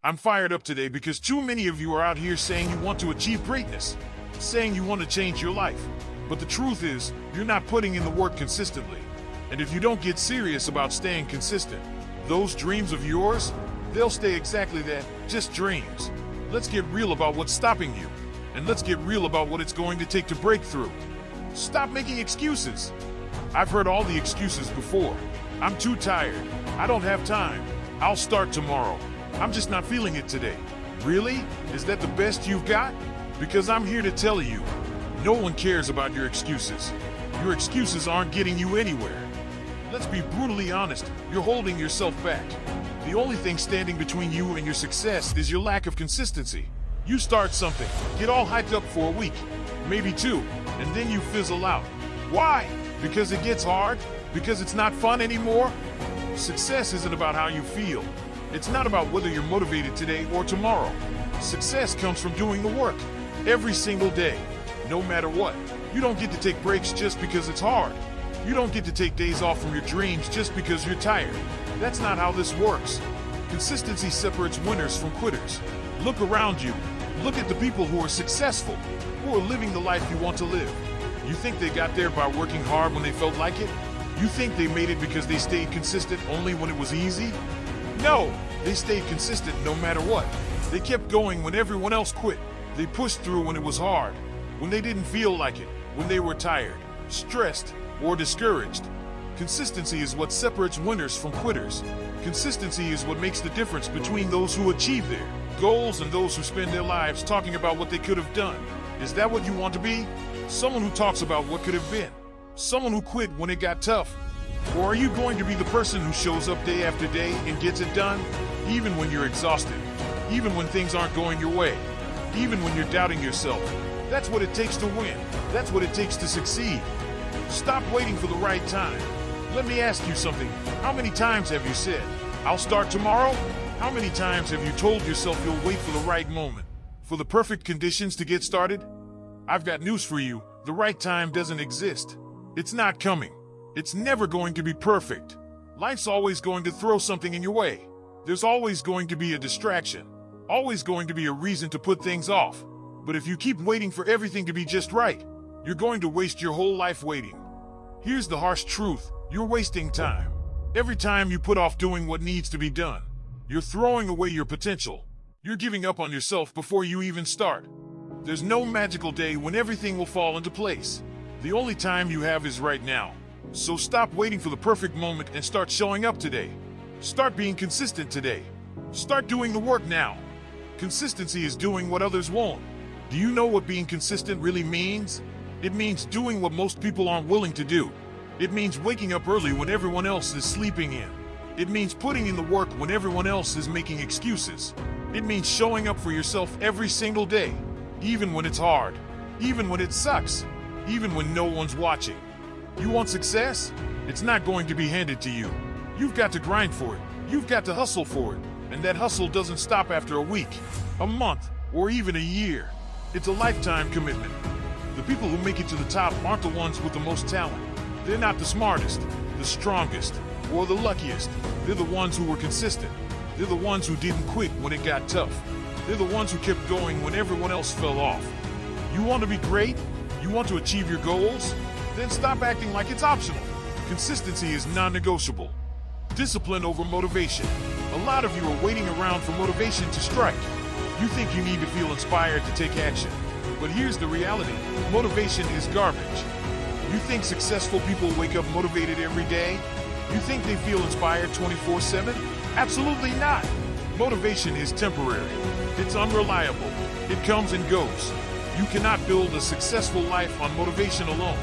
I'm fired up today because too many of you are out here saying you want to achieve greatness, saying you want to change your life. But the truth is, you're not putting in the work consistently. And if you don't get serious about staying consistent, those dreams of yours, they'll stay exactly that, just dreams. Let's get real about what's stopping you. And let's get real about what it's going to take to break through. Stop making excuses. I've heard all the excuses before. I'm too tired. I don't have time. I'll start tomorrow. I'm just not feeling it today. Really? Is that the best you've got? Because I'm here to tell you, no one cares about your excuses. Your excuses aren't getting you anywhere. Let's be brutally honest, you're holding yourself back. The only thing standing between you and your success is your lack of consistency. You start something, get all hyped up for a week, maybe two, and then you fizzle out. Why? Because it gets hard? Because it's not fun anymore? Success isn't about how you feel. It's not about whether you're motivated today or tomorrow. Success comes from doing the work every single day, no matter what. You don't get to take breaks just because it's hard. You don't get to take days off from your dreams just because you're tired. That's not how this works. Consistency separates winners from quitters. Look around you. Look at the people who are successful, who are living the life you want to live. You think they got there by working hard when they felt like it? You think they made it because they stayed consistent only when it was easy? No, they stayed consistent no matter what. They kept going when everyone else quit. They pushed through when it was hard, when they didn't feel like it, when they were tired, stressed, or discouraged. Consistency is what separates winners from quitters. Consistency is what makes the difference between those who achieve their goals and those who spend their lives talking about what they could have done. Is that what you want to be? Someone who talks about what could have been? Someone who quit when it got tough? Or are you going to be the person who shows up day after day and gets it done, even when you're exhausted, even when things aren't going your way, even when you're doubting yourself? That's what it takes to win. That's what it takes to succeed. Stop waiting for the right time. Let me ask you something. How many times have you said, I'll start tomorrow? How many times have you told yourself you'll wait for the right moment, for the perfect conditions to get started? I've got news for you. The right time doesn't exist. It's not coming. It's never going to be perfect. Life's always going to throw something in your way. There's always going to be a distraction, always going to be a reason to put things off. But if you keep waiting for everything to be just right, you're going to waste your whole life waiting. Here's the harsh truth. You're wasting time. Every time you put off doing what needs to be done, you're throwing away your potential. You're giving up on yourself before you even start. There's no magical day when everything will fall into place. The only time you have is right now. So stop waiting for the perfect moment and start showing up today. Start being consistent today. Start doing the work now. Consistency is doing what others won't. Do you know what being consistent really means? It means doing what most people aren't willing to do. It means waking up early when everyone else is sleeping in. It means putting in the work when everyone else is making excuses. It means showing up for yourself every single day, even when it's hard, even when it sucks, even when no one's watching. You want success? It's not going to be handed to you. You've got to grind for it. You've got to hustle for it. And that hustle doesn't stop after a week, a month, or even a year. It's a lifetime commitment. The people who make it to the top aren't the ones with the most talent. They're not the smartest, the strongest, or the luckiest. They're the ones who were consistent. They're the ones who didn't quit when it got tough. They're the ones who kept going when everyone else fell off. You want to be great? You want to achieve your goals? Then stop acting like it's optional. Consistency is non-negotiable. Discipline over motivation. A lot of you are waiting around for motivation to strike. You think you need to feel inspired to take action. But here's the reality. Motivation is garbage. You think successful people wake up motivated every day? You think they feel inspired 24/7? Absolutely not. Motivation is temporary. It's unreliable. It comes and goes. You cannot build a successful life on motivation alone.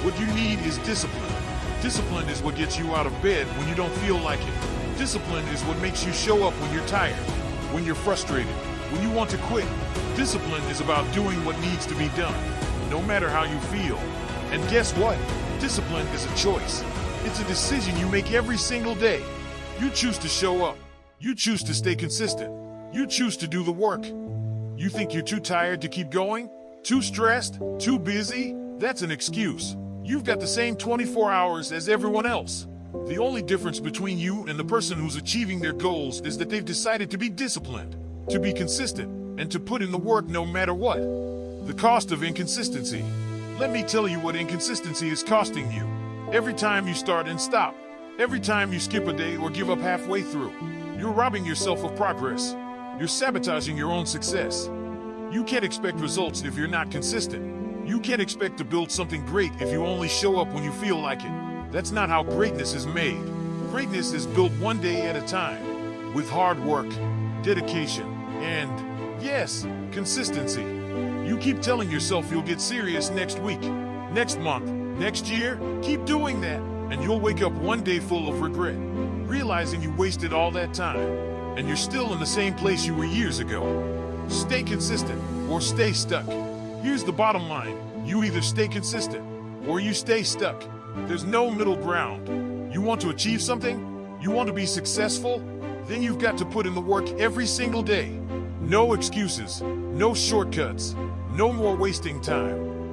What you need is discipline. Discipline is what gets you out of bed when you don't feel like it. Discipline is what makes you show up when you're tired, when you're frustrated, when you want to quit. Discipline is about doing what needs to be done, no matter how you feel. And guess what? Discipline is a choice. It's a decision you make every single day. You choose to show up. You choose to stay consistent. You choose to do the work. You think you're too tired to keep going? Too stressed? Too busy? That's an excuse. You've got the same 24 hours as everyone else. The only difference between you and the person who's achieving their goals is that they've decided to be disciplined, to be consistent, and to put in the work no matter what. The cost of inconsistency. Let me tell you what inconsistency is costing you. Every time you start and stop, every time you skip a day or give up halfway through, you're robbing yourself of progress. You're sabotaging your own success. You can't expect results if you're not consistent. You can't expect to build something great if you only show up when you feel like it. That's not how greatness is made. Greatness is built one day at a time, with hard work, dedication, and, yes, consistency. You keep telling yourself you'll get serious next week, next month, next year. Keep doing that, and you'll wake up one day full of regret, realizing you wasted all that time, and you're still in the same place you were years ago. Stay consistent, or stay stuck. Here's the bottom line. You either stay consistent, or you stay stuck. There's no middle ground. You want to achieve something? You want to be successful? Then you've got to put in the work every single day. No excuses, no shortcuts, no more wasting time.